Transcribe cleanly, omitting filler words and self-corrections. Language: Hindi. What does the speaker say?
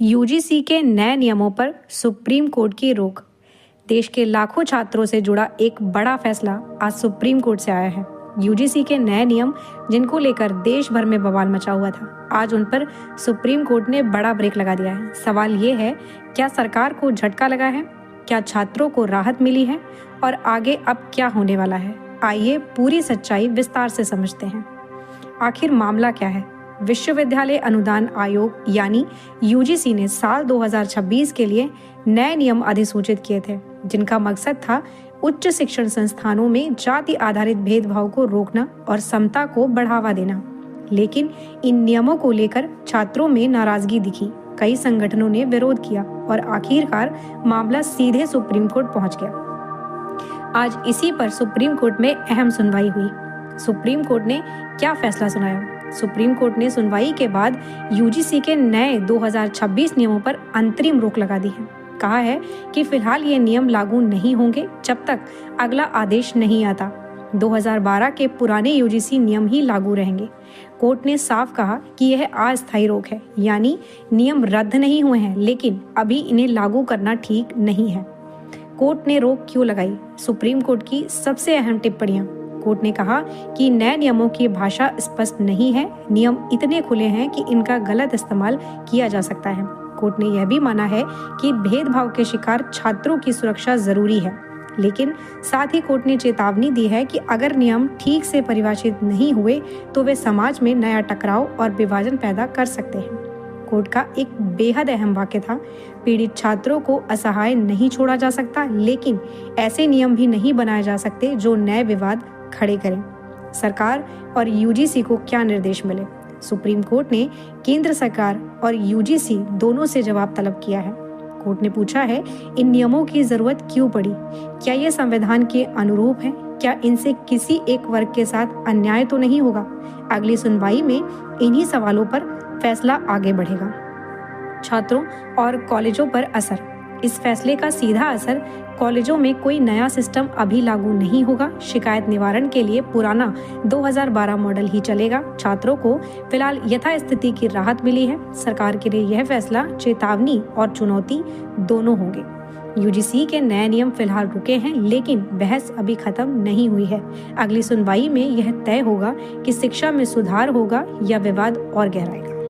यूजीसी के नए नियमों पर सुप्रीम कोर्ट की रोक। देश के लाखों छात्रों से जुड़ा एक बड़ा फैसला आज सुप्रीम कोर्ट से आया है। यूजीसी के नए नियम जिनको लेकर देश भर में बवाल मचा हुआ था, आज उन पर सुप्रीम कोर्ट ने बड़ा ब्रेक लगा दिया है। सवाल ये है, क्या सरकार को झटका लगा है? क्या छात्रों को राहत मिली है? और आगे अब क्या होने वाला है? आइए पूरी सच्चाई विस्तार से समझते हैं। आखिर मामला क्या है? विश्वविद्यालय अनुदान आयोग यानी यूजीसी ने साल 2026 के लिए नए नियम अधिसूचित किए थे, जिनका मकसद था उच्च शिक्षण संस्थानों में जाति आधारित भेदभाव को रोकना और समता को बढ़ावा देना। लेकिन इन नियमों को लेकर छात्रों में नाराजगी दिखी, कई संगठनों ने विरोध किया और आखिरकार मामला सीधे सुप्रीम कोर्ट पहुंच गया। आज इसी पर सुप्रीम कोर्ट में अहम सुनवाई हुई। सुप्रीम कोर्ट ने क्या फैसला सुनाया? सुप्रीम कोर्ट ने सुनवाई के बाद यूजीसी के नए 2026 नियमों पर अंतरिम रोक लगा दी है। कहा है कि फिलहाल ये नियम लागू नहीं होंगे जब तक अगला आदेश नहीं आता। 2012 के पुराने यूजीसी नियम ही लागू रहेंगे। कोर्ट ने साफ कहा कि यह अस्थायी रोक है, यानी नियम रद्द नहीं हुए हैं, लेकिन अभी इन्हें लागू करना ठीक नहीं है। कोर्ट ने रोक क्यों लगाई? सुप्रीम कोर्ट की सबसे अहम टिप्पणियां। कोर्ट ने कहा कि नए नियमों की भाषा स्पष्ट नहीं है, नियम इतने खुले हैं कि इनका गलत इस्तेमाल किया जा सकता है। कोर्ट ने यह भी माना है कि भेदभाव के शिकार छात्रों की सुरक्षा जरूरी है, लेकिन साथ ही कोर्ट ने चेतावनी दी है कि अगर नियम ठीक से परिभाषित नहीं हुए तो वे समाज में नया टकराव और विभाजन पैदा कर सकते हैं। कोर्ट का एक बेहद अहम वाक्य था, पीड़ित छात्रों को असहाय नहीं छोड़ा जा सकता, लेकिन ऐसे नियम भी नहीं बनाए जा सकते जो नए विवाद खड़े करें। सरकार और यूजीसी को क्या निर्देश मिले? सुप्रीम कोर्ट ने केंद्र सरकार और यूजीसी दोनों से जवाब तलब किया है। कोर्ट ने पूछा है, इन नियमों की जरूरत क्यों पड़ी? क्या ये संविधान के अनुरूप है? क्या इनसे किसी एक वर्ग के साथ अन्याय तो नहीं होगा? अगली सुनवाई में इन्हीं सवालों पर फैसला आगे बढ़ेगा। छात्रों और कॉलेजों पर असर। इस फैसले का सीधा असर कॉलेजों में कोई नया सिस्टम अभी लागू नहीं होगा। शिकायत निवारण के लिए पुराना 2012 मॉडल ही चलेगा। छात्रों को फिलहाल यथास्थिति की राहत मिली है। सरकार के लिए यह फैसला चेतावनी और चुनौती दोनों होंगे। यूजीसी के नए नियम फिलहाल रुके हैं, लेकिन बहस अभी खत्म नहीं हुई है। अगली सुनवाई में यह तय होगा कि शिक्षा में सुधार होगा या विवाद और गहराएगा।